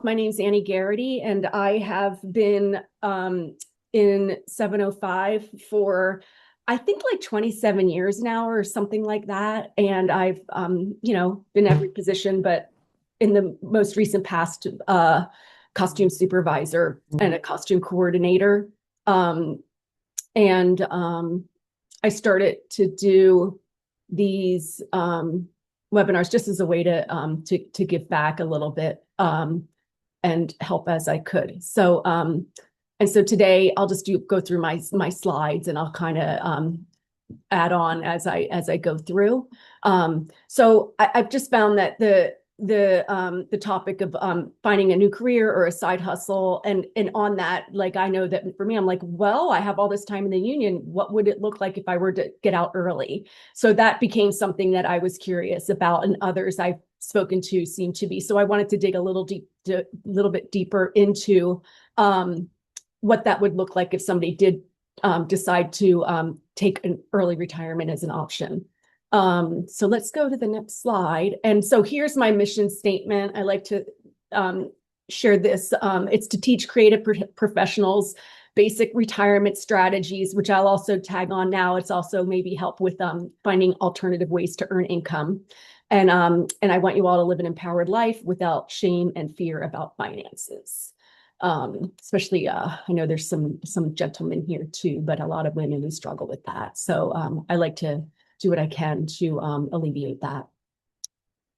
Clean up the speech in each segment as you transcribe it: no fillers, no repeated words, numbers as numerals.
My name's Annie Garrity, and I have been in 705 for I think like 27 years now or something like that. And I've been every position, but in the most recent past, costume supervisor and a costume coordinator. Um, and I started to do these webinars just as a way to give back a little bit. And help as I could. So today I'll just go through my slides, and I'll kind of add on as I go through. So I've just found that the topic of finding a new career or a side hustle, and on that, like, I know that for me, I'm like, well, I have all this time in the union. What would it look like if I were to get out early? So that became something that I was curious about, and others I've spoken to seem to be. So I wanted to dig a little bit deeper into what that would look like if somebody did decide to take an early retirement as an option. So let's go to the next slide. And so here's my mission statement. I like to share this. It's to teach creative professionals basic retirement strategies, which I'll also tag on now. It's also maybe help with finding alternative ways to earn income. And I want you all to live an empowered life without shame and fear about finances. Especially, I know there's some gentlemen here too, but a lot of women who struggle with that. So I like to do what I can to alleviate that.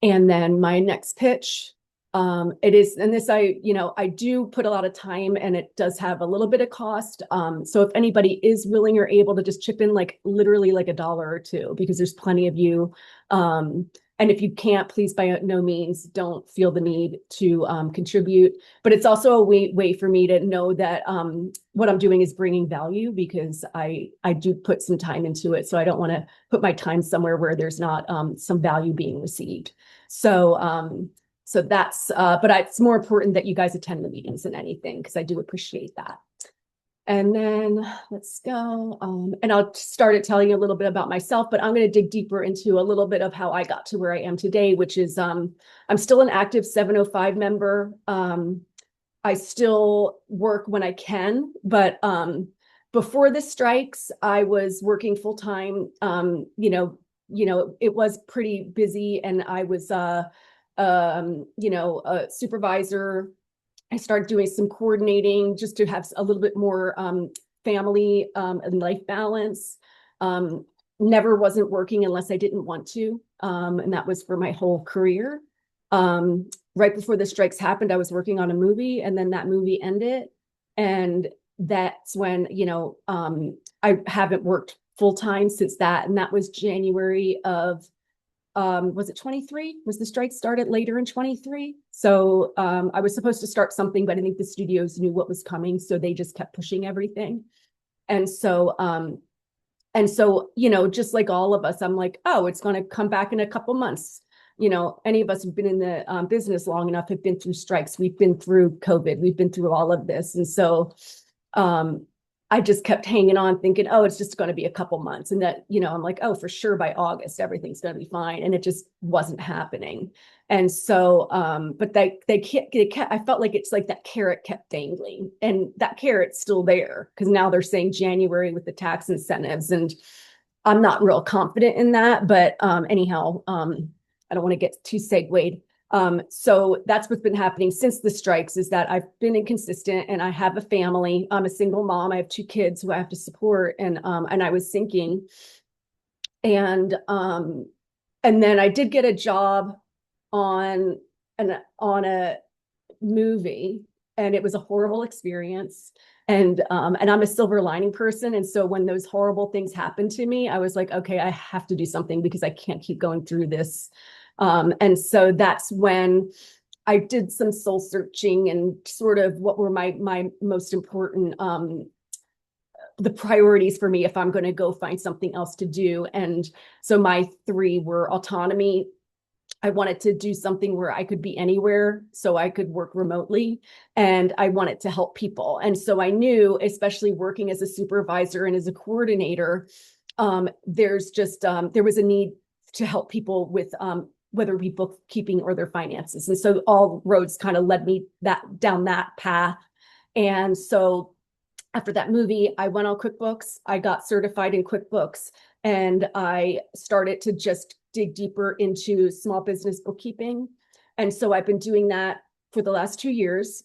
And then my next pitch, it is, and this I do put a lot of time, and it does have a little bit of cost. So if anybody is willing or able to just chip in, like literally like $1 or $2, because there's plenty of you. And if you can't, please, by no means, don't feel the need to contribute. But it's also a way for me to know that what I'm doing is bringing value, because I do put some time into it. So I don't want to put my time somewhere where there's not some value being received. So that's, but it's more important that you guys attend the meetings than anything, because I do appreciate that. And then let's go. And I'll start at telling you a little bit about myself, but I'm going to dig deeper into a little bit of how I got to where I am today, which is I'm still an active 705 member. I still work when I can, but before the strikes, I was working full time. It was pretty busy, and I was a supervisor. I started doing some coordinating just to have a little bit more family and life balance. Never wasn't working unless I didn't want to. And that was for my whole career. Right before the strikes happened, I was working on a movie, and then that movie ended. And that's when, I haven't worked full time since that. And that was January of was it 23? Was the strike started later in 23? So I was supposed to start something, but I think the studios knew what was coming, so they just kept pushing everything. And so just like all of us, I'm like, oh, it's going to come back in a couple months. Any of us who've been in the business long enough have been through strikes. We've been through COVID. We've been through all of this. And so I just kept hanging on thinking, oh, it's just going to be a couple months. And that, I'm like, oh, for sure by August, everything's going to be fine. And it just wasn't happening. And so, but they kept, I felt like it's like that carrot kept dangling, and that carrot's still there, because now they're saying January with the tax incentives. And I'm not real confident in that. But anyhow, I don't want to get too segued. So that's what's been happening since the strikes, is that I've been inconsistent, and I have a family. I'm a single mom. I have 2 kids who I have to support, and I was sinking. And then I did get a job on a movie, and it was a horrible experience. And I'm a silver lining person. And so when those horrible things happened to me, I was like, okay, I have to do something, because I can't keep going through this. And so that's when I did some soul searching and sort of what were my most important, the priorities for me if I'm going to go find something else to do. And so my 3 were autonomy. I wanted to do something where I could be anywhere, so I could work remotely, and I wanted to help people. And so I knew, especially working as a supervisor and as a coordinator, there was a need to help people with whether it be bookkeeping or their finances. And so all roads kind of led me down that path. And so after that movie, I went on QuickBooks. I got certified in QuickBooks, and I started to just dig deeper into small business bookkeeping. And so I've been doing that for the last 2 years.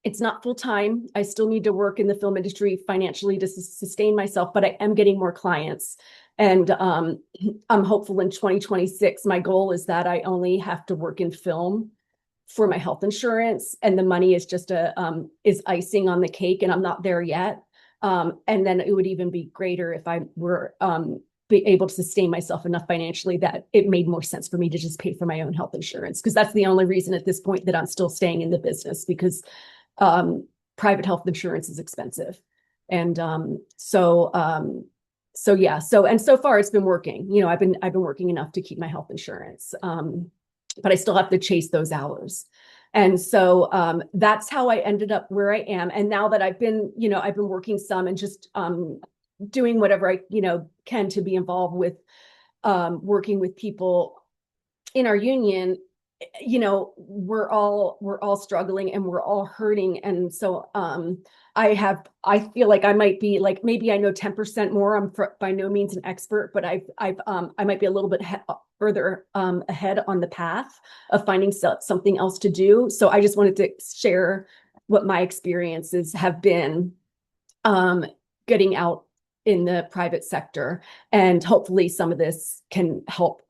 It's not full time. I still need to work in the film industry financially to sustain myself, but I am getting more clients. And I'm hopeful in 2026. My goal is that I only have to work in film for my health insurance, and the money is just is icing on the cake, and I'm not there yet. And then it would even be greater if I were be able to sustain myself enough financially that it made more sense for me to just pay for my own health insurance, because that's the only reason at this point that I'm still staying in the business, because private health insurance is expensive. And so yeah, and so far it's been working. You know, I've been working enough to keep my health insurance. But I still have to chase those hours. And so that's how I ended up where I am. And now that I've been working some and just doing whatever I, can to be involved with working with people in our union. We're all struggling and we're all hurting. And so I feel like I might be like, maybe I know 10% more. I'm by no means an expert, but I might be a little bit further ahead on the path of finding something else to do. So I just wanted to share what my experiences have been getting out in the private sector, and hopefully some of this can help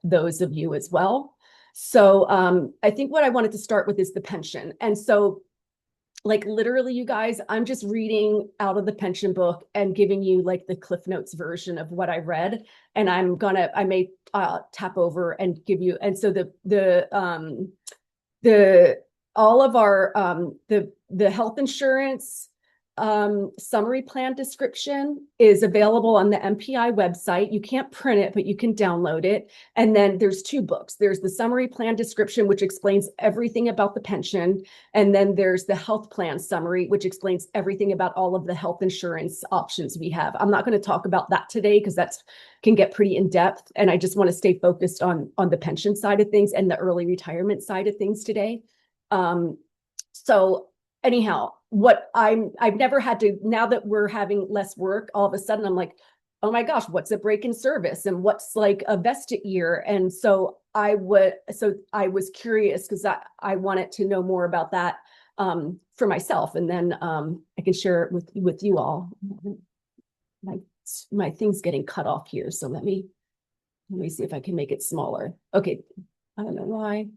those of you as well. So I think what I wanted to start with is the pension. And so, like, literally, you guys, I'm just reading out of the pension book and giving you like the Cliff Notes version of what I read. And I may tap over and give you. And so all of our the health insurance summary plan description is available on the MPI website. You can't print it, but you can download it. And then there's 2 books. There's the summary plan description, which explains everything about the pension. And then there's the health plan summary, which explains everything about all of the health insurance options we have. I'm not going to talk about that today because that can get pretty in depth. And I just want to stay focused on the pension side of things and the early retirement side of things today. So anyhow, I've never had to, now that we're having less work, all of a sudden I'm like, oh my gosh, what's a break in service and what's like a vested year? And so I was curious because I wanted to know more about that for myself. And then I can share it with you all. My thing's getting cut off here. So let me see if I can make it smaller. Okay. I don't know why.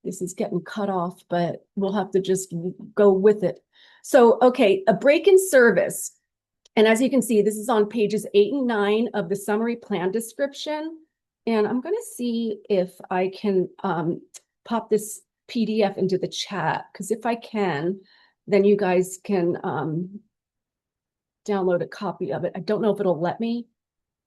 This is getting cut off, but we'll have to just go with it. So, okay, a break in service. And as you can see, this is on pages 8 and 9 of the summary plan description. And I'm going to see if I can pop this PDF into the chat, because if I can, then you guys can download a copy of it. I don't know if it'll let me.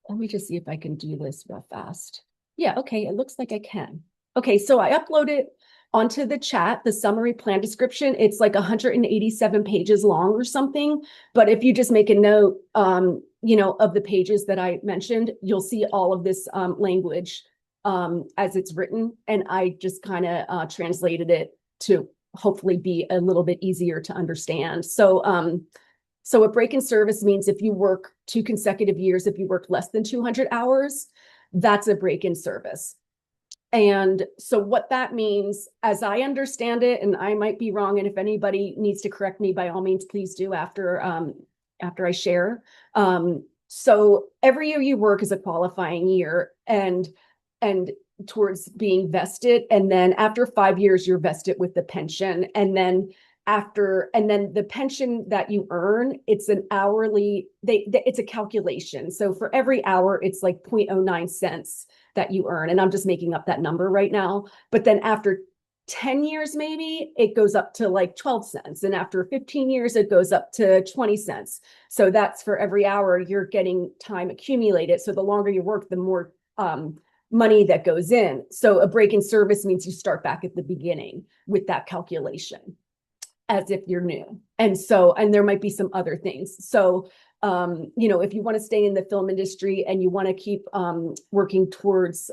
Let me just see if I can do this real fast. Yeah, okay, it looks like I can. Okay, so I uploaded onto the chat the summary plan description. It's like 187 pages long or something. But if you just make a note, of the pages that I mentioned, you'll see all of this language as it's written. And I just kind of translated it to hopefully be a little bit easier to understand. So a break in service means if you work 2 consecutive years, if you work less than 200 hours, that's a break in service. And so what that means, as I understand it, and I might be wrong, and if anybody needs to correct me, by all means, please do after I share. So every year you work is a qualifying year and towards being vested. And then after 5 years, you're vested with the pension. And then the pension that you earn, it's an hourly, it's a calculation. So for every hour, it's like 0.09 cents that you earn. And I'm just making up that number right now. But then after 10 years, maybe it goes up to like 12 cents. And after 15 years, it goes up to 20 cents. So that's for every hour you're getting time accumulated. So the longer you work, the more money that goes in. So a break in service means you start back at the beginning with that calculation, as if you're new. And there might be some other things. So, if you want to stay in the film industry and you want to keep working towards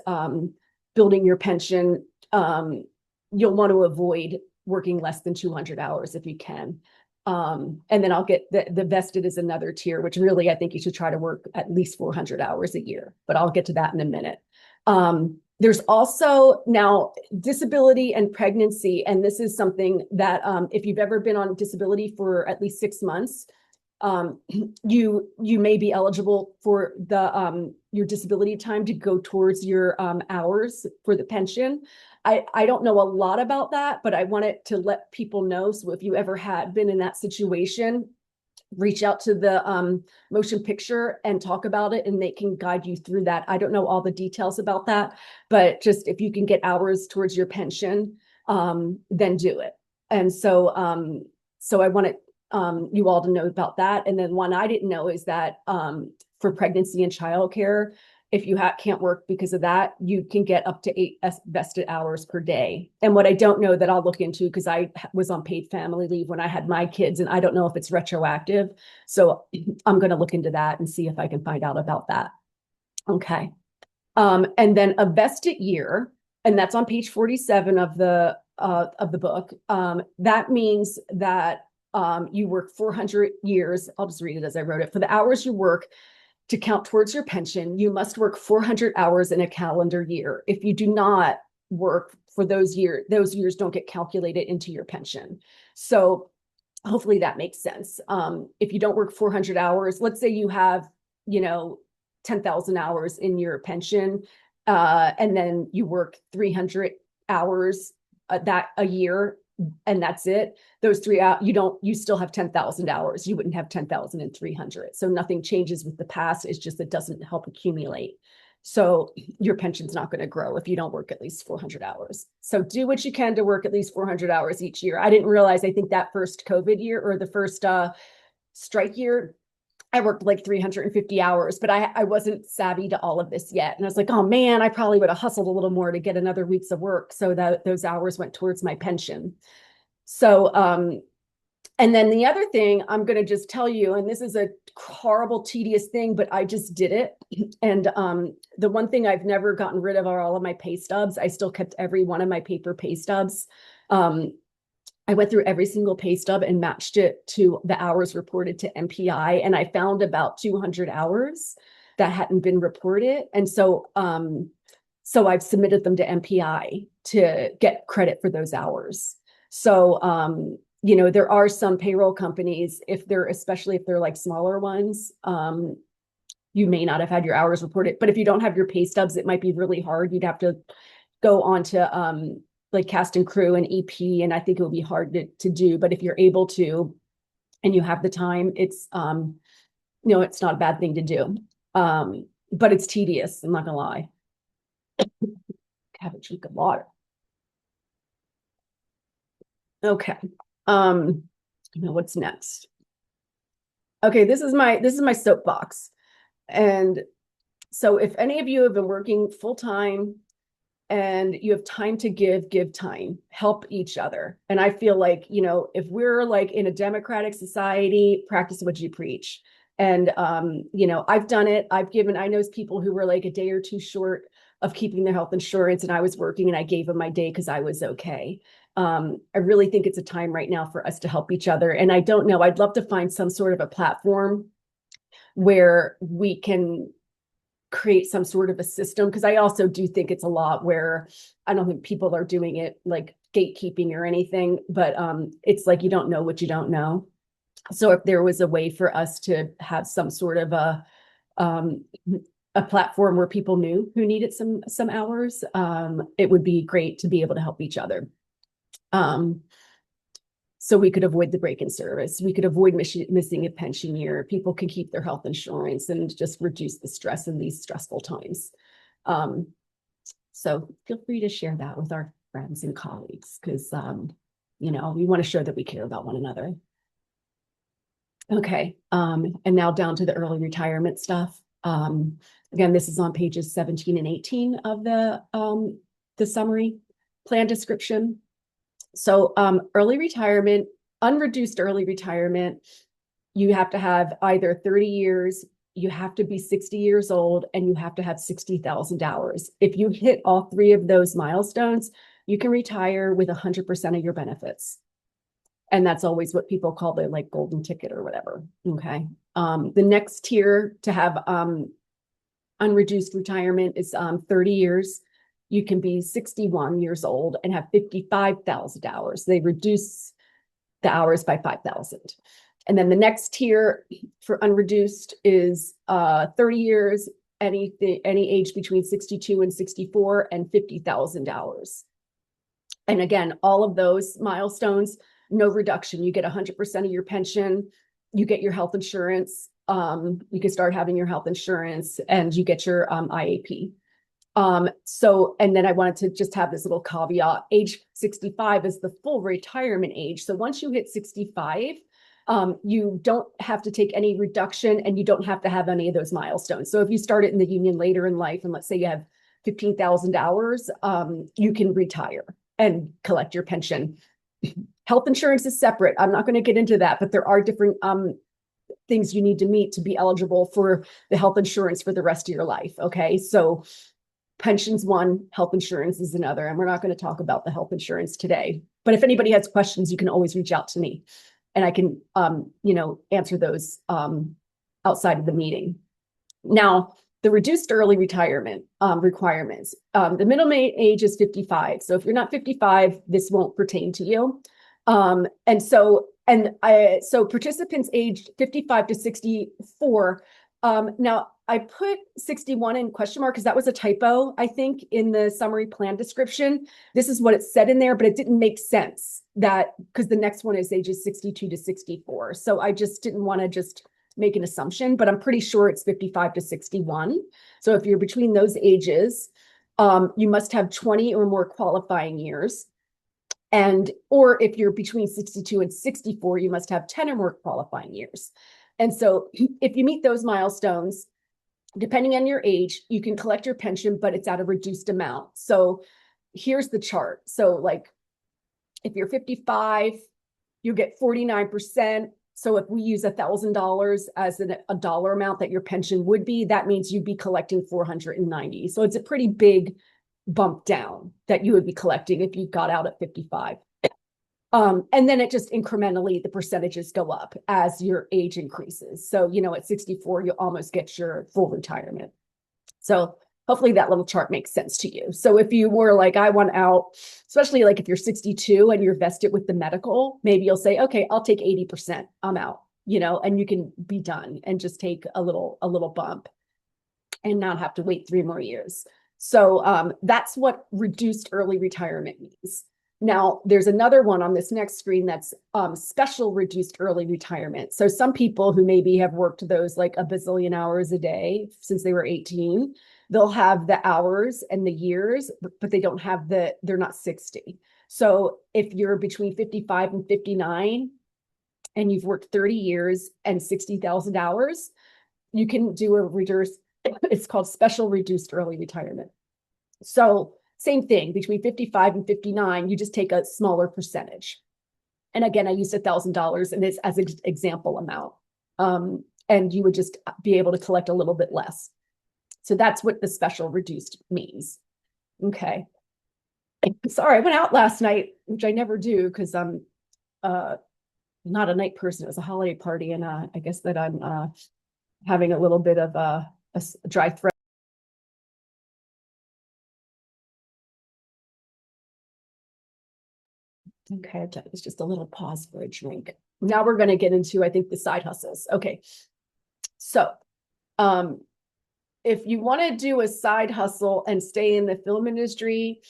building your pension, you'll want to avoid working less than 200 hours if you can. And then I'll get the vested is another tier, which really I think you should try to work at least 400 hours a year, but I'll get to that in a minute. There's also now disability and pregnancy. And this is something that if you've ever been on disability for at least 6 months, you may be eligible for the your disability time to go towards your hours for the pension. I don't know a lot about that, but I wanted to let people know. So if you ever had been in that situation, reach out to the motion picture and talk about it, and they can guide you through that. I don't know all the details about that, but just if you can get hours towards your pension, then do it. And so, so I wanted you all to know about that. And then one I didn't know is that for pregnancy and childcare, if you can't work because of that, you can get up to 8 vested hours per day. And what I don't know that I'll look into, because I was on paid family leave when I had my kids, and I don't know if it's retroactive. So I'm going to look into that and see if I can find out about that. Okay. And then a vested year, and that's on page 47 of the book. That means that you work 400 years. I'll just read it as I wrote it. For the hours you work to count towards your pension, you must work 400 hours in a calendar year. If you do not work for those years don't get calculated into your pension. So hopefully that makes sense. If you don't work 400 hours, let's say you have, 10,000 hours in your pension, and then you work 300 hours that a year, and that's it. Those 3 out, you still have 10,000 hours. You wouldn't have 10,300. So nothing changes with the past. It's just, it doesn't help accumulate. So your pension's not going to grow if you don't work at least 400 hours. So do what you can to work at least 400 hours each year. I didn't realize, I think that first COVID year, or the first strike year, I worked like 350 hours, but I wasn't savvy to all of this yet. And I was like, oh man, I probably would have hustled a little more to get another week's of work so that those hours went towards my pension. So, and then the other thing I'm going to just tell you, and this is a horrible, tedious thing, but I just did it. And the one thing I've never gotten rid of are all of my pay stubs. I still kept every one of my paper pay stubs. I went through every single pay stub and matched it to the hours reported to MPI. And I found about 200 hours that hadn't been reported. And so, so I've submitted them to MPI to get credit for those hours. So, there are some payroll companies, especially if they're like smaller ones, you may not have had your hours reported, but if you don't have your pay stubs, it might be really hard. You'd have to go on to, like cast and crew and EP, and I think it would be hard to do. But if you're able to, and you have the time, it's it's not a bad thing to do. But it's tedious. I'm not gonna lie. Have a drink of water. Okay. What's next? Okay, this is my soapbox. And so if any of you have been working full time and you have time to give time, help each other. And I feel like, if we're like in a democratic society, practice what you preach. And, I've done it. I know people who were like a day or two short of keeping their health insurance, and I was working and I gave them my day because I was okay. I really think it's a time right now for us to help each other. And I don't know, I'd love to find some sort of a platform where we can create some sort of a system, because I also do think it's a lot where I don't think people are doing it like gatekeeping or anything, but it's like you don't know what you don't know. So if there was a way for us to have some sort of a platform where people knew who needed some hours, it would be great to be able to help each other. So we could avoid the break in service. We could avoid missing a pension year. People can keep their health insurance and just reduce the stress in these stressful times. So feel free to share that with our friends and colleagues, because, we want to show that we care about one another. Okay. And now down to the early retirement stuff. Again, this is on pages 17 and 18 of the summary plan description. So early retirement, unreduced early retirement, you have to have either 30 years you have to be 60 years old and you have to have 60,000 hours. If you hit all three of those milestones, you can retire with 100% of your benefits. And that's always what people call the like golden ticket or whatever. Okay. The next tier to have unreduced retirement is 30 years. You can be 61 years old and have 55,000 hours. They reduce the hours by 5,000. And then the next tier for unreduced is 30 years, any age between 62 and 64 and 50,000 hours. And again, all of those milestones, no reduction. You get 100% of your pension, you get your health insurance, you can start having your health insurance, and you get your IAP. And then I wanted to just have this little caveat. Age 65 is the full retirement age. So once you hit 65, you don't have to take any reduction and you don't have to have any of those milestones. So if you start it in the union later in life, and let's say you have 15,000 hours, you can retire and collect your pension. Health insurance is separate. I'm not going to get into that, but there are different things you need to meet to be eligible for the health insurance for the rest of your life. Okay. So pension's one, health insurance is another, and we're not going to talk about the health insurance today. But if anybody has questions, you can always reach out to me and I can, answer those outside of the meeting. Now, the reduced early retirement requirements. The minimum age is 55. So if you're not 55, this won't pertain to you. So participants aged 55 to 64. Now I put 61 in question mark because that was a typo, I think, in the summary plan description. This is what it said in there, but it didn't make sense because the next one is ages 62 to 64. So I just didn't want to just make an assumption, but I'm pretty sure it's 55 to 61. So if you're between those ages, you must have 20 or more qualifying years. Or if you're between 62 and 64, you must have 10 or more qualifying years. And so if you meet those milestones, depending on your age, you can collect your pension, but it's at a reduced amount. So here's the chart. So like if you're 55, you get 49%. So if we use $1,000 as a dollar amount that your pension would be, that means you'd be collecting 490. So it's a pretty big bump down that you would be collecting if you got out at 55. And then it just incrementally, the percentages go up as your age increases. So, at 64, you almost get your full retirement. So hopefully that little chart makes sense to you. So if you were like, I want out, especially like if you're 62 and you're vested with the medical, maybe you'll say, okay, I'll take 80%, I'm out, and you can be done and just take a little bump and not have to wait 3 more years. So that's what reduced early retirement means. Now, there's another one on this next screen that's special reduced early retirement. So some people who maybe have worked those like a bazillion hours a day since they were 18, they'll have the hours and the years, but they don't have they're not 60. So if you're between 55 and 59 and you've worked 30 years and 60,000 hours, you can do a reduced, it's called special reduced early retirement. So same thing, between 55 and 59, you just take a smaller percentage. And again, I used $1,000 and it's as an example amount. And you would just be able to collect a little bit less. So that's what the special reduced means. Okay. Sorry, I went out last night, which I never do because I'm not a night person. It was a holiday party, and I guess that I'm having a little bit of a dry throat. Okay, it was just a little pause for a drink. Now we're going to get into, I think, the side hustles. Okay. So, if you want to do a side hustle and stay in the film industry,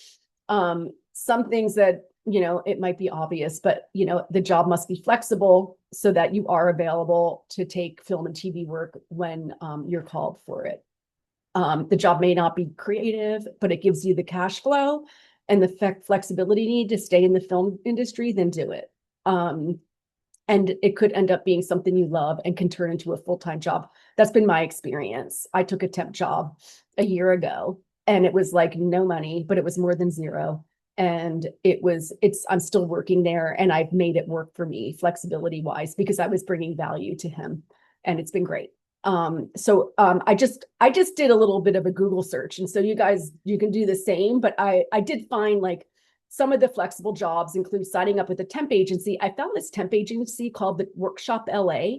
some things that, it might be obvious, but, the job must be flexible so that you are available to take film and TV work when you're called for it. The job may not be creative, but it gives you the cash flow and the flexibility need to stay in the film industry, then do it. And it could end up being something you love and can turn into a full-time job. That's been my experience. I took a temp job a year ago and it was like no money, but it was more than zero. And I'm still working there and I've made it work for me flexibility wise because I was bringing value to him and it's been great. I just did a little bit of a Google search, and so you can do the same. But I did find like some of the flexible jobs include signing up with a temp agency. I found this temp agency called the Workshop LA,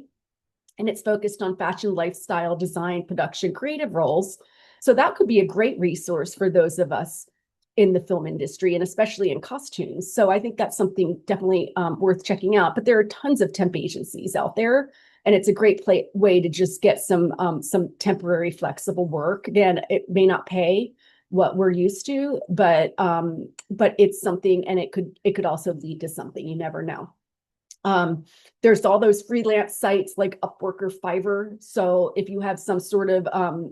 and it's focused on fashion, lifestyle, design, production, creative roles. So that could be a great resource for those of us in the film industry and especially in costumes. So I think that's something definitely worth checking out. But there are tons of temp agencies out there, and it's a great way to just get some temporary flexible work. Again, it may not pay what we're used to, but it's something, and it could also lead to something. You never know. There's all those freelance sites like Upwork or Fiverr. So if you have some sort of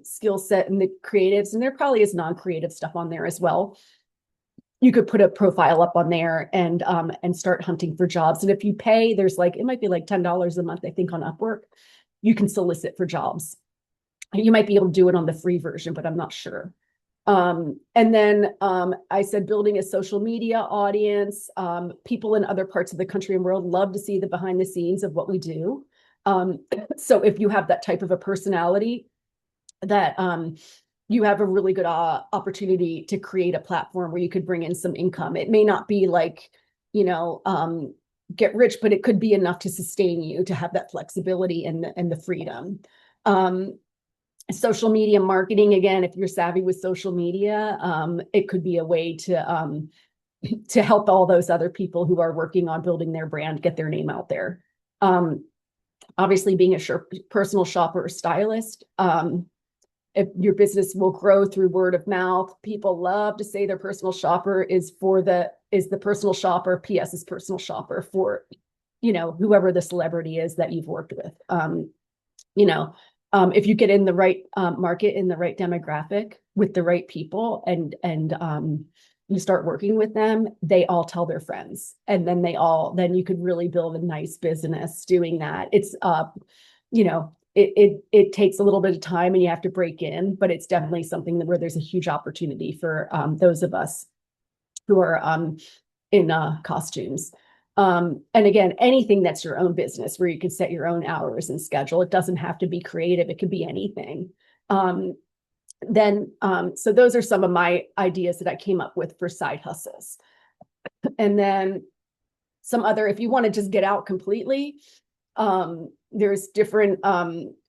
skill set in the creatives, and there probably is non-creative stuff on there as well, you could put a profile up on there and start hunting for jobs. And if you pay, there's like, it might be like $10 a month, I think, on Upwork. You can solicit for jobs. You might be able to do it on the free version, but I'm not sure. And then I said building a social media audience. People in other parts of the country and world love to see the behind the scenes of what we do. So if you have that type of a personality, that you have a really good opportunity to create a platform where you could bring in some income. It may not be like, you know, get rich, but it could be enough to sustain you, to have that flexibility and the freedom. Social media marketing, again, if you're savvy with social media, it could be a way to help all those other people who are working on building their brand get their name out there. Obviously, being a personal shopper or stylist, if your business will grow through word of mouth. People love to say their personal shopper is the personal shopper. PS is personal shopper for, you know, whoever the celebrity is that you've worked with. You know, if you get in the right market, in the right demographic with the right people, and you start working with them, they all tell their friends, and then you could really build a nice business doing that. It's you know, it takes a little bit of time and you have to break in, but it's definitely something where there's a huge opportunity for those of us who are in costumes. And again, anything that's your own business where you can set your own hours and schedule. It doesn't have to be creative. It could be anything. So those are some of my ideas that I came up with for side hustles. And then some other, if you want to just get out completely, there's different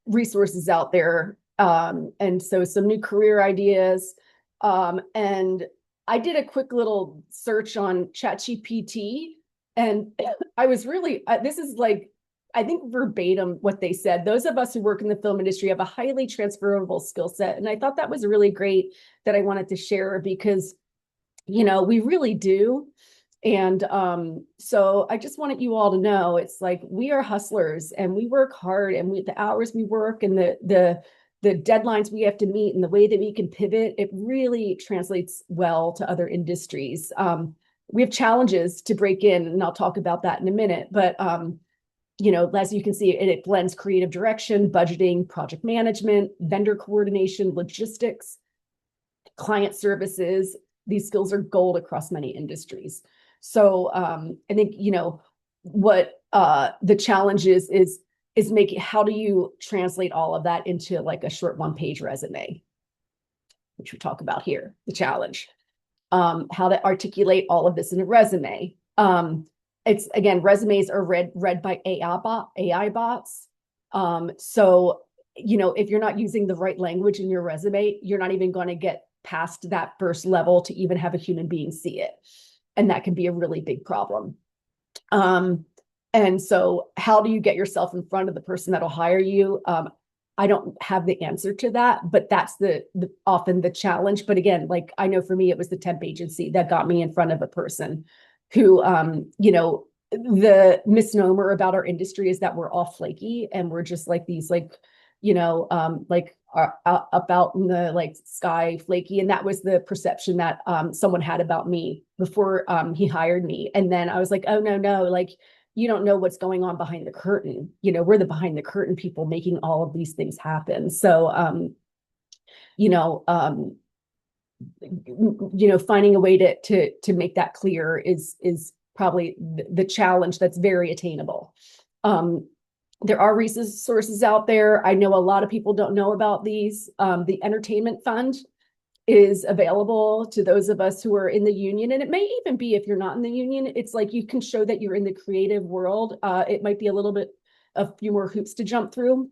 resources out there. And so some new career ideas. And I did a quick little search on ChatGPT, and I was really, this is like, I think verbatim what they said. Those of us who work in the film industry have a highly transferable skill set. And I thought that was really great that I wanted to share, because, you know, we really do. And so I just wanted you all to know, it's like, we are hustlers and we work hard, and the hours we work and the deadlines we have to meet and the way that we can pivot, it really translates well to other industries. We have challenges to break in, and I'll talk about that in a minute. But you know, as you can see, it blends creative direction, budgeting, project management, vendor coordination, logistics, client services. These skills are gold across many industries. So I think, you know, what the challenge is making, how do you translate all of that into like a short one-page resume, which we talk about here, the challenge. How to articulate all of this in a resume. It's, again, resumes are read by AI bots. So, you know, if you're not using the right language in your resume, you're not even going to get past that first level to even have a human being see it. And that can be a really big problem. And so how do you get yourself in front of the person that'll hire you? I don't have the answer to that, but that's often the challenge. But again, like, I know for me, it was the temp agency that got me in front of a person who, you know, the misnomer about our industry is that we're all flaky and we're just like these, like, you know, like are up out in the like sky flaky. And that was the perception that someone had about me before he hired me. And then I was like, oh, no, like, you don't know what's going on behind the curtain. You know, we're the behind the curtain people making all of these things happen. So, you know, finding a way to make that clear is probably the challenge that's very attainable. There are resources out there. I know a lot of people don't know about these. The entertainment fund is available to those of us who are in the union. And it may even be if you're not in the union, it's like you can show that you're in the creative world. It might be a little bit, a few more hoops to jump through,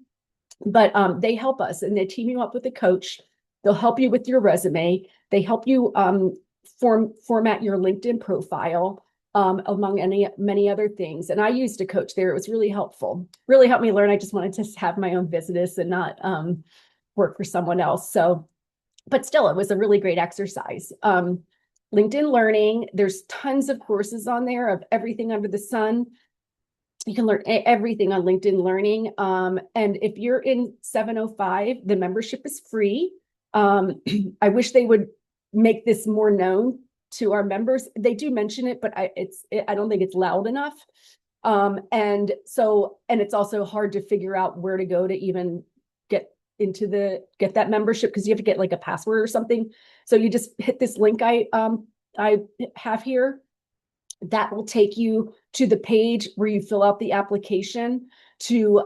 but they help us and they team you up with a coach. They'll help you with your resume. They help you format your LinkedIn profile, among many other things. And I used a coach there. It was really helpful, really helped me learn. I just wanted to have my own business and not work for someone else. So, but still, it was a really great exercise. LinkedIn Learning, there's tons of courses on there of everything under the sun. You can learn everything on LinkedIn Learning. And if you're in 705, the membership is free. I wish they would make this more known to our members. They do mention it, but I don't think it's loud enough. And it's also hard to figure out where to go to even get that membership, because you have to get like a password or something. So you just hit this link I have here. That will take you to the page where you fill out the application to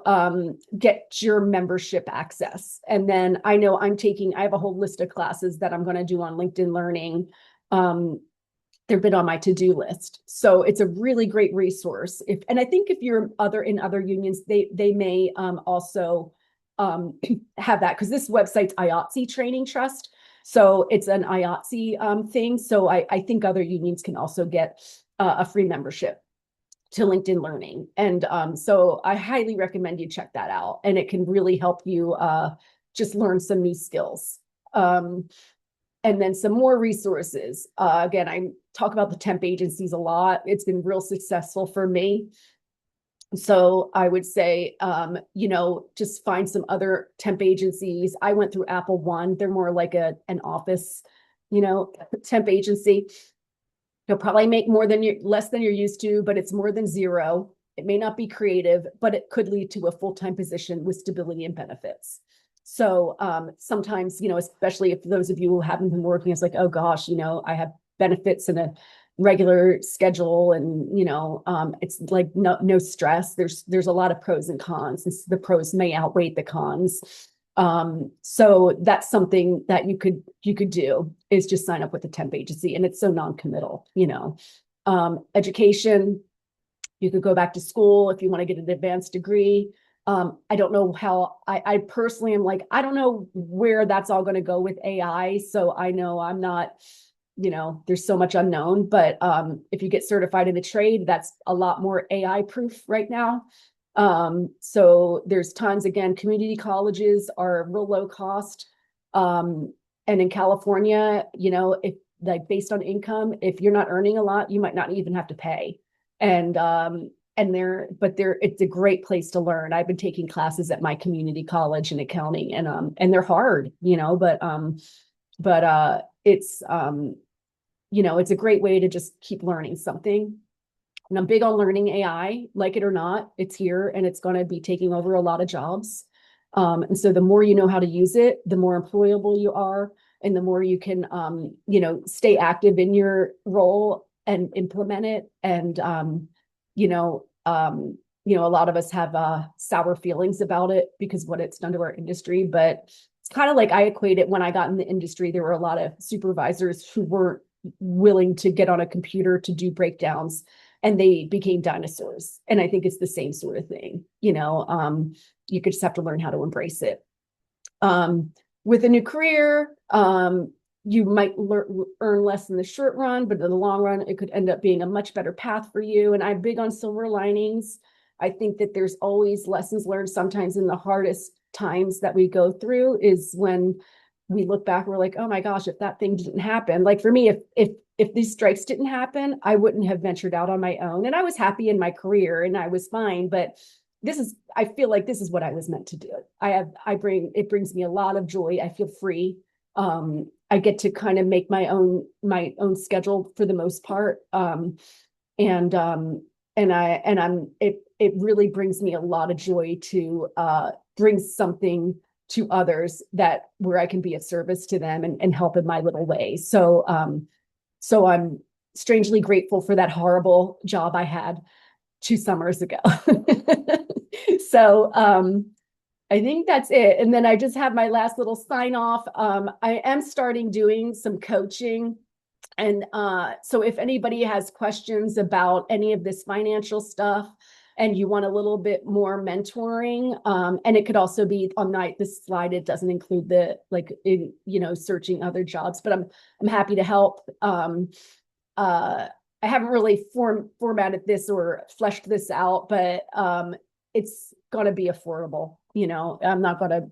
get your membership access. And then I know I have a whole list of classes that I'm going to do on LinkedIn Learning. They've been on my to-do list. So it's a really great resource. And I think if you're in other unions, they may also have that, because this website's IATSE Training Trust. So it's an IATSE thing. So I think other unions can also get a free membership to LinkedIn Learning. And so I highly recommend you check that out. And it can really help you just learn some new skills. And then some more resources. Again, I talk about the temp agencies a lot. It's been real successful for me. So I would say, just find some other temp agencies. I went through Apple One. They're more like an office, temp agency. You'll probably make less than you're used to, but it's more than zero. It may not be creative, but it could lead to a full-time position with stability and benefits. So sometimes, especially if those of you who haven't been working, it's like, oh gosh, I have benefits and a regular schedule, and it's like no stress. There's a lot of pros and cons, and the pros may outweigh the cons. So that's something that you could do, is just sign up with a temp agency, and it's so non-committal. Education, you could go back to school if you want to get an advanced degree. I don't know how, I personally am like, I don't know where that's all going to go with AI. So I know I'm not, there's so much unknown, but if you get certified in the trade, that's a lot more AI proof right now. So there's tons. Again, community colleges are real low cost. And in California, if like based on income, if you're not earning a lot, you might not even have to pay. And it's a great place to learn. I've been taking classes at my community college in accounting, and they're hard, but it's it's a great way to just keep learning something. And I'm big on learning AI, like it or not, it's here, and it's going to be taking over a lot of jobs. And so the more you know how to use it, the more employable you are, and the more you can, stay active in your role and implement it. And, a lot of us have sour feelings about it because of what it's done to our industry. But it's kind of like, I equate it, when I got in the industry, there were a lot of supervisors who weren't willing to get on a computer to do breakdowns, and they became dinosaurs. And I think it's the same sort of thing. You could just have to learn how to embrace it. With a new career, you might earn less in the short run, but in the long run, it could end up being a much better path for you. And I'm big on silver linings. I think that there's always lessons learned. Sometimes in the hardest times that we go through is when we look back, we're like, oh my gosh, if that thing didn't happen. Like for me, if these strikes didn't happen, I wouldn't have ventured out on my own. And I was happy in my career and I was fine, but I feel like this is what I was meant to do. It brings me a lot of joy. I feel free. I get to kind of make my own schedule for the most part. It really brings me a lot of joy to bring something to others where I can be of service to them and help in my little way. So I'm strangely grateful for that horrible job I had 2 summers ago. So I think that's it. And then I just have my last little sign off. I am starting doing some coaching. And so if anybody has questions about any of this financial stuff and you want a little bit more mentoring, and it could also be on this slide, it doesn't include the searching other jobs, but I'm happy to help. I haven't really formatted this or fleshed this out, but it's going to be affordable. I'm not going to,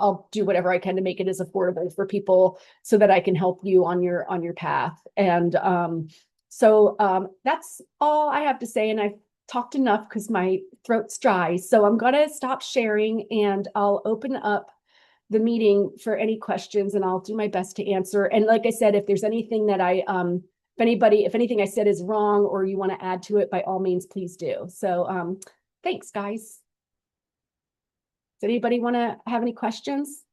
I'll do whatever I can to make it as affordable for people so that I can help you on your path. And so that's all I have to say. And I've talked enough because my throat's dry. So I'm going to stop sharing and I'll open up the meeting for any questions and I'll do my best to answer. And like I said, if there's anything that if anything I said is wrong or you want to add to it, by all means, please do. So thanks, guys. Does anybody want to have any questions?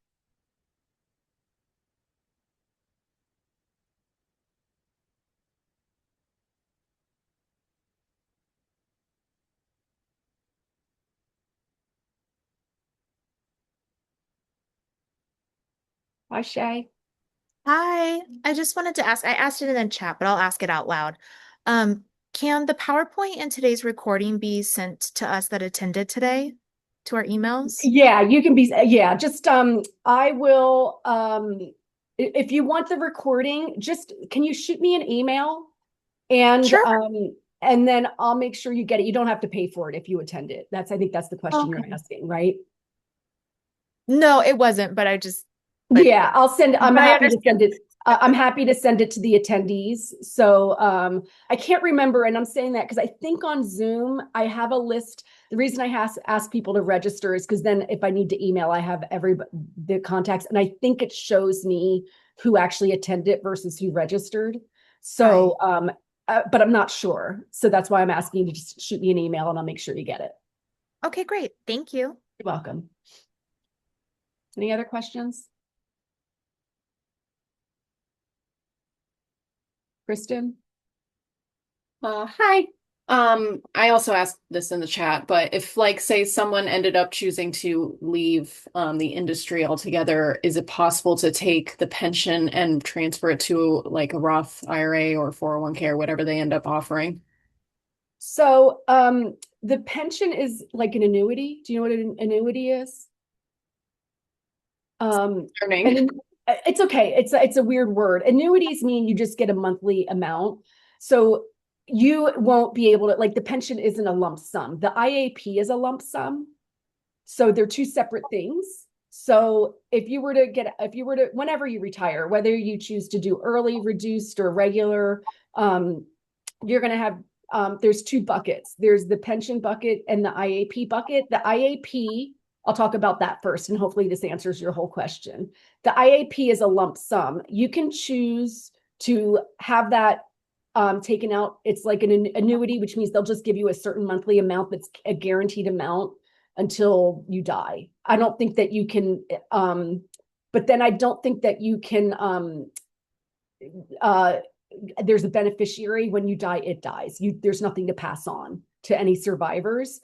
Hi, Shay. Hi, I just wanted to ask, I asked it in the chat, but I'll ask it out loud. Can the PowerPoint in today's recording be sent to us that attended today to our emails? Yeah, you can be, yeah, just, I will, if you want the recording, just, can you shoot me an email? Sure. And then I'll make sure you get it. You don't have to pay for it if you attend it. I think that's the question you're Okay. asking, right? No, it wasn't, but Yeah, I'm I happy to understand. send it. I'm happy to send it to the attendees. So I can't remember, and I'm saying that because I think on Zoom I have a list. The reason I ask people to register is because then if I need to email, I have the contacts, and I think it shows me who actually attended versus who registered. So, Right. but I'm not sure. So that's why I'm asking you to just shoot me an email, and I'll make sure you get it. Okay, great. Thank you. You're welcome. Any other questions, Kristen? Hi. I also asked this in the chat, but if like say someone ended up choosing to leave the industry altogether, is it possible to take the pension and transfer it to like a Roth IRA or 401k or whatever they end up offering? So the pension is like an annuity. Do you know what an annuity is? Learning. And it's okay. It's a weird word. Annuities mean you just get a monthly amount. So you won't be able to, like, the pension isn't a lump sum. The IAP is a lump sum. So they're two separate things. So whenever you retire, whether you choose to do early, reduced, or regular, you're going to have, there's two buckets. There's the pension bucket and the IAP bucket. The IAP, I'll talk about that first, and hopefully this answers your whole question. The IAP is a lump sum. You can choose to have that taken out. It's like an annuity, which means they'll just give you a certain monthly amount that's a guaranteed amount until you die. I don't think that you can, but then I don't think that you can, uh, there's a beneficiary. When you die, it dies. There's nothing to pass on to any survivors.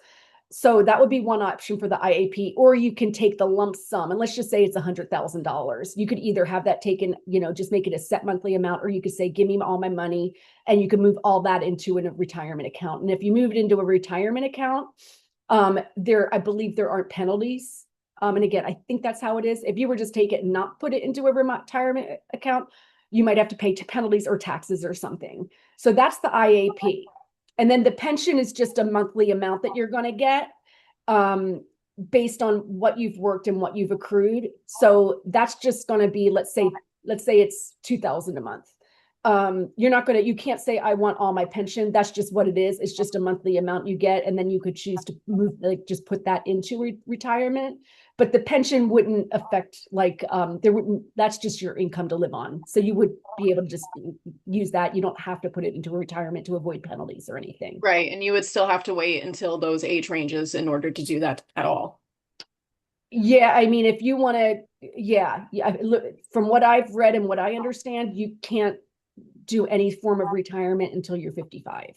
So that would be one option for the IAP, or you can take the lump sum. And let's just say it's $100,000. You could either have that taken, just make it a set monthly amount, or you could say, give me all my money, and you can move all that into a retirement account. And if you move it into a retirement account, I believe there aren't penalties. And again, I think that's how it is. If you were just take it and not put it into a retirement account, you might have to pay penalties or taxes or something. So that's the IAP. And then the pension is just a monthly amount that you're going to get based on what you've worked and what you've accrued. So that's just going to be, let's say it's $2,000 a month. You can't say I want all my pension. That's just what it is. It's just a monthly amount you get, and then you could choose to move, like, just put that into retirement. But the pension wouldn't affect, like, that's just your income to live on. So you would be able to just use that. You don't have to put it into a retirement to avoid penalties or anything. Right. And you would still have to wait until those age ranges in order to do that at all. Yeah, I mean, if you want to, yeah, look, from what I've read and what I understand, you can't do any form of retirement until you're 55.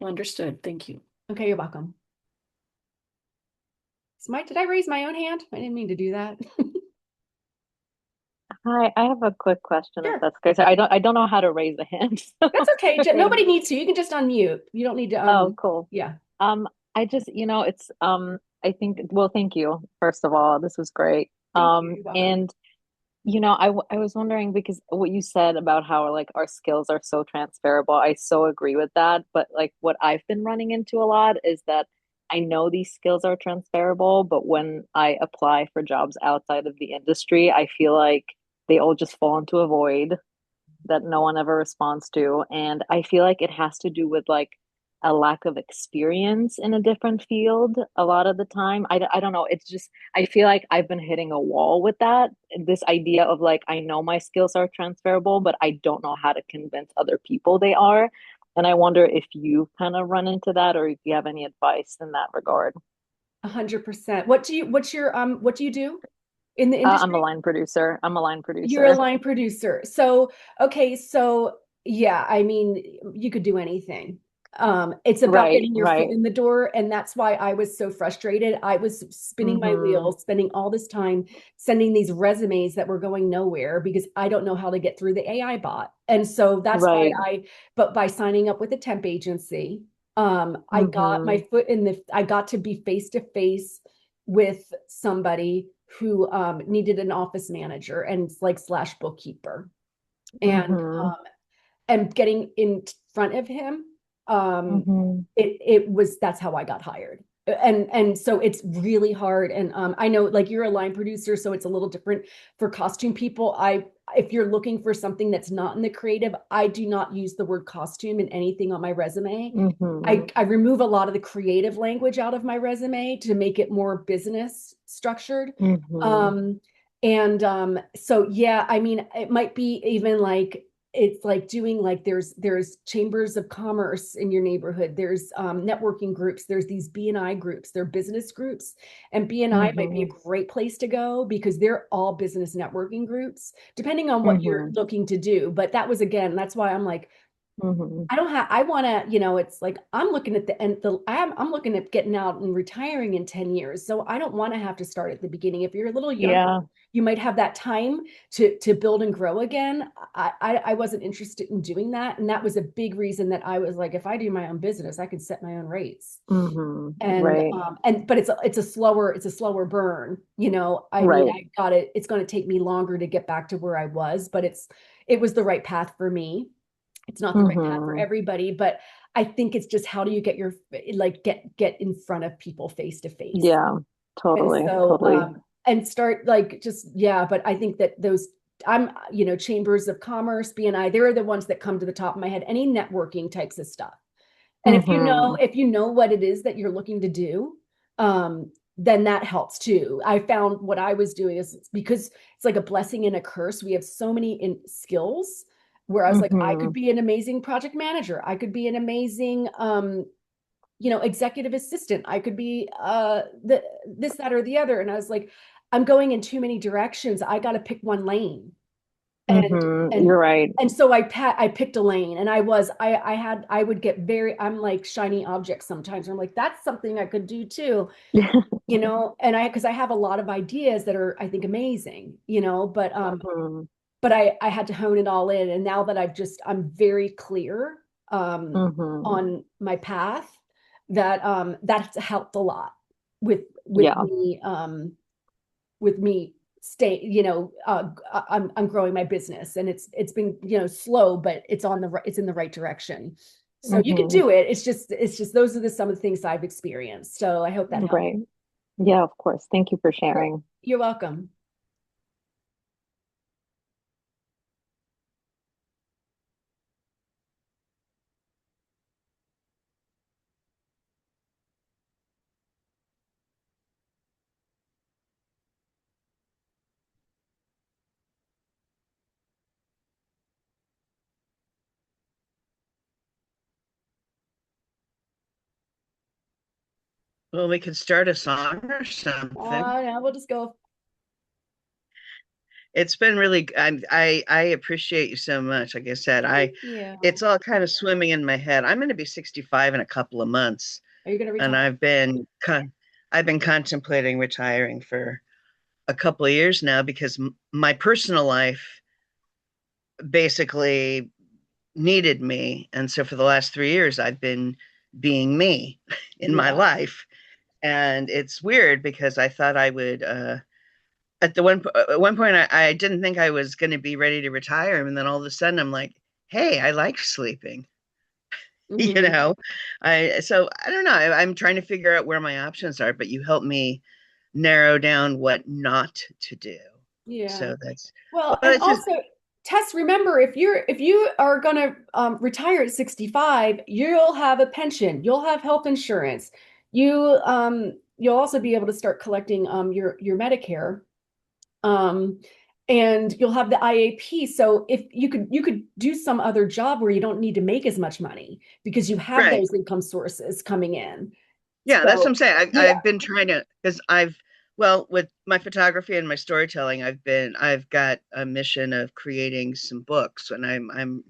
Understood. Thank you. Okay, you're welcome. Did I raise my own hand? I didn't mean to do that. Hi, I have a quick question if Sure. that's okay. So I don't know how to raise a hand. That's okay. Maybe. Nobody needs to. You can just unmute. You don't need to, Oh, cool. yeah. Um, I just, it's I think well, thank you, first of all. This was great. Thank you. You're welcome. And I was wondering because what you said about how like our skills are so transferable, I so agree with that. But like what I've been running into a lot is that I know these skills are transferable, but when I apply for jobs outside of the industry, I feel like they all just fall into a void that no one ever responds to. And I feel like it has to do with like a lack of experience in a different field a lot of the time. I don't know. It's just, I feel like I've been hitting a wall with that. This idea of like, I know my skills are transferable, but I don't know how to convince other people they are. And I wonder if you kind of run into that or if you have any advice in that regard. 100%. What do you do in the I'm a industry? line producer. I'm a line You're a producer. line producer. So, okay, so yeah, I mean, you could do anything. It's about Right, getting your foot right. in the door, and that's why I was so frustrated. I was spinning my Mm-hmm. wheels, spending all this time sending these resumes that were going nowhere because I don't know how to get through the AI bot. And so that's why Right. but by signing up with a temp agency, Mm-hmm. I got to be face to face with somebody who needed an office manager and like slash bookkeeper and Mm-hmm. getting in front of him Mm-hmm. it was that's how I got hired. And so it's really hard. And I know like you're a line producer, so it's a little different for costume people. If you're looking for something that's not in the creative, I do not use the word costume in anything on my resume. Mm-hmm. I remove a lot of the creative language out of my resume to make it more business structured. Mm-hmm. Um, and so yeah, I mean, it might be even like it's like doing like there's chambers of commerce in your neighborhood. There's networking groups. There's these BNI groups. They're business groups, and BNI might be a Mm-hmm. great place to go because they're all business networking groups, depending on what you're Mm-hmm. looking to do. But that was again, that's why I'm like, Mm-hmm. I don't have, I want to, it's like I'm looking at the end, I'm looking at getting out and retiring in 10 years. So I don't want to have to start at the beginning. If you're a little younger, Yeah. you might have that time to build and grow again. I wasn't interested in doing that. And that was a big reason that I was like, if I do my own business, I can set my own rates. Mm-hmm. And Right. but it's a slower burn, I mean, Right. it's going to take me longer to get back to where I was, but it was the right path for me. It's not the right path for Mm-hmm. everybody, but I think it's just how do you get your like get in front of people face to face. Yeah. And Totally. so Totally. and start like just yeah, but I think that those I'm chambers of commerce, BNI, they're the ones that come to the top of my head. Any networking types of stuff. And Mm-hmm. if you know what it is that you're looking to do, then that helps too. I found what I was doing is because it's like a blessing and a curse. We have so many skills where I was like, I could Mm-hmm. be an amazing project manager. I could be an amazing, executive assistant. I could be this, that, or the other. And I was like, I'm going in too many directions. I got to pick one lane and Mm-hmm. and You're right. and so I picked a lane and I would get very I'm like shiny objects sometimes. I'm like that's something I could do too, and I because I have a lot of ideas that are I think amazing, Mm-hmm. but I had to hone it all in, and now that I'm very clear Mm-hmm. on my path, that's helped a lot with Yeah. with me stay I'm growing my business, and it's been slow, but it's in the right direction, so you could Mm-hmm. do it. It's just those are some of the things I've experienced, so I hope that helps. Right. Yeah, of course. Thank you for Sure. sharing. You're welcome. Well, we could start a song or something. Now we'll just go. It's been really, I appreciate you so much. Like I said, Thank you. it's all kind of swimming in my head. I'm going to be 65 in a couple of months, Are you going to and retire? I've been contemplating retiring for a couple of years now because my personal life basically needed me. And so for the last 3 years, I've been being me in my Yeah. life. And it's weird because I thought I would, at one point, I didn't think I was going to be ready to retire. And then all of a sudden, I'm like, hey, I like sleeping, you Hmm. know? So I don't know. I'm trying to figure out where my options are, but you help me narrow down what not to do. Yeah. So that's, Well, well, and it's just, also, Tess, remember if you are going to retire at 65, you'll have a pension, you'll have health insurance, you'll also be able to start collecting your Medicare, um, and you'll have the IAP. So if you could do some other job where you don't need to make as much money because you have right. those income sources coming in. Yeah, that's what I'm So saying. yeah. I've been trying to, because well, with my photography and my storytelling, I've got a mission of creating some books, and I'm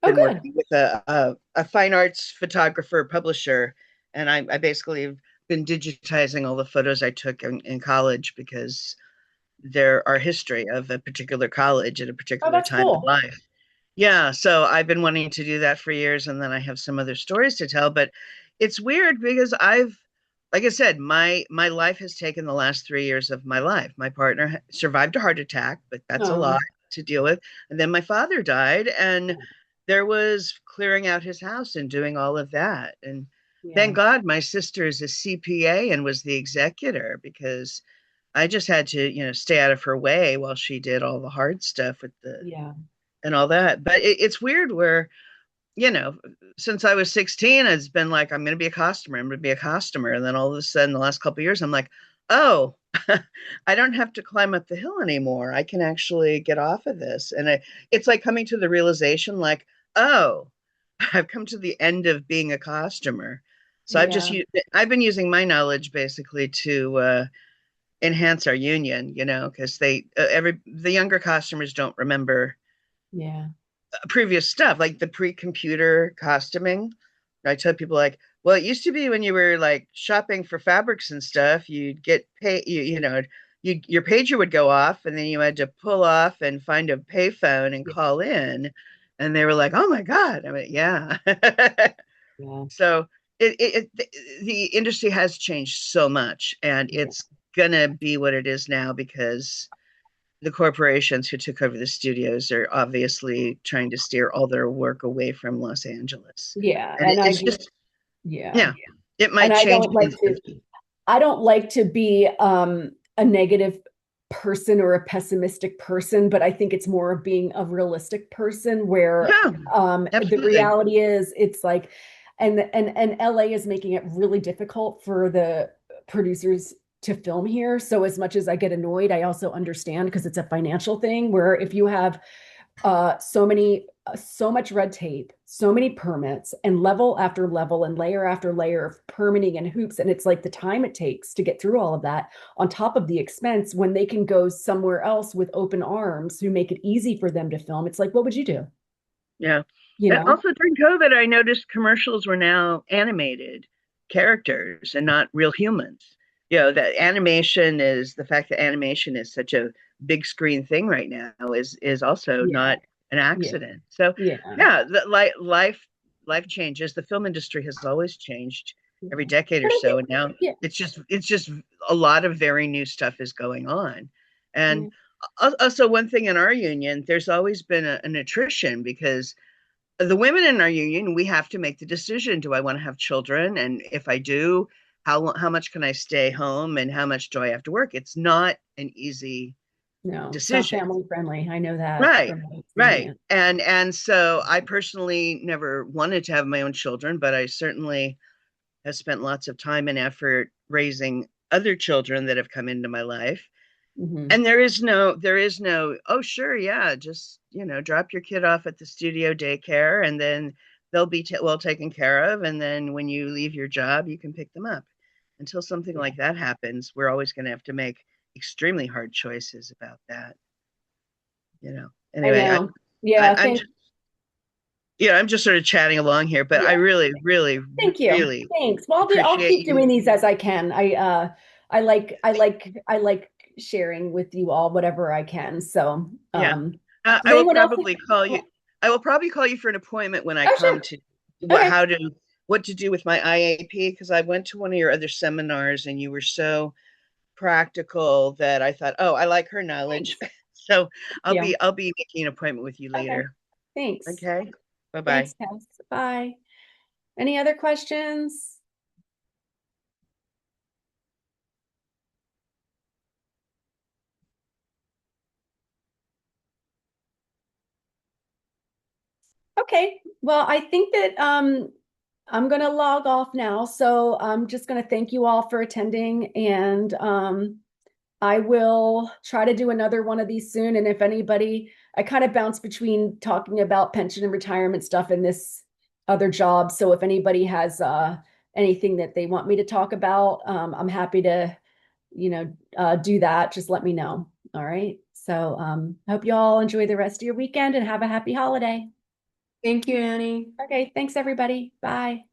Oh, been good. working with a fine arts photographer publisher, and I basically have been digitizing all the photos I took in college because they're our history of a particular college at a Oh, particular that's time in cool. life. Yeah, so I've been wanting to do that for years, and then I have some other stories to tell. But it's weird because like I said, my life has taken the last 3 years of my life. My partner survived a heart attack, but that's a lot Um, to deal with. And then my father died, and there was clearing out his house and doing all of that. And yeah, thank God my sister is a CPA and was the executor because I just had to, stay out of her way while she did all the hard stuff with the yeah, and all that. But it's weird where, you know, since I was 16, it's been like, I'm going to be a customer. I'm going to be a customer. And then all of a sudden, the last couple of years, I'm like, oh, I don't have to climb up the hill anymore. I can actually get off of this. And it's like coming to the realization, like, oh, I've come to the end of being a customer. So yeah, I've been using my knowledge basically to enhance our union, because the younger customers don't remember yeah, previous stuff, like the pre-computer costuming. I tell people like, well, it used to be when you were like shopping for fabrics and stuff, you'd get paid, your pager would go off and then you had to pull off and find a payphone and yeah, call in. And they were like, oh my God. I mean, yeah. yeah, So the industry has changed so much and yeah, it's gonna be what it is now because the corporations who took over the studios are obviously trying to steer all their work away from Los Angeles. yeah. And And I it's just, just, yeah. yeah, it And might change in the future. I don't like to be a negative person or a pessimistic person, but I think it's more of being a realistic person where Yeah, the absolutely. reality is it's like and LA is making it really difficult for the producers to film here. So as much as I get annoyed, I also understand because it's a financial thing where if you have so much red tape, so many permits, and level after level and layer after layer of permitting and hoops. And it's like the time it takes to get through all of that on top of the expense when they can go somewhere else with open arms who make it easy for them to film. It's like, what would you do? Yeah. You And know? also during COVID, I noticed commercials were now animated characters and not real humans. That animation is the fact that animation is such a big screen thing right now is also Yeah. not an Yeah. accident. So Yeah. yeah, life changes. The film industry has always changed every Yeah. decade or But I so, think, and now yeah. it's just a lot of very new stuff is going on. And Yeah. also one thing in our union, there's always been an attrition because the women in our union, we have to make the decision: do I want to have children? And if I do, how much can I stay home, and how much do I have to work? It's not an easy No, it's not decision. family friendly. I know that Right, from my right. experience. And so I personally never wanted to have my own children, but I certainly have spent lots of time and effort raising other children that have come into my life. Hmm. And there is no, oh, sure, yeah, just, drop your kid off at the studio daycare and then they'll be well taken care of. And then when you leave your job, you can pick them up. Until something Yeah. like that happens, we're always going to have to make extremely hard choices about that. Anyway, I know. Yeah, I'm just, I'm just sort of chatting along here, but I yeah. really, really, Thank you. really Thanks. Well, I'll appreciate keep doing you. these as I can. I like sharing with you all whatever I can. So, Yeah. does anyone else? I will probably call you for an appointment when I Oh, come sure. to Okay. what to do with my IAP, because I went to one of your other seminars and you were so practical that I thought, oh, I like her knowledge. Thanks. So Thank you. I'll be making an appointment with you Okay. later. Thanks. Okay. Bye-bye. Thanks, Cass. Bye. Any other questions? Okay. Well, I think that I'm going to log off now. So I'm just going to thank you all for attending, and I will try to do another one of these soon. And if anybody, I kind of bounce between talking about pension and retirement stuff and this other job. So if anybody has anything that they want me to talk about, I'm happy to, do that. Just let me know. All right. So I hope you all enjoy the rest of your weekend and have a happy holiday. Thank you, Annie. Okay. Thanks, everybody. Bye.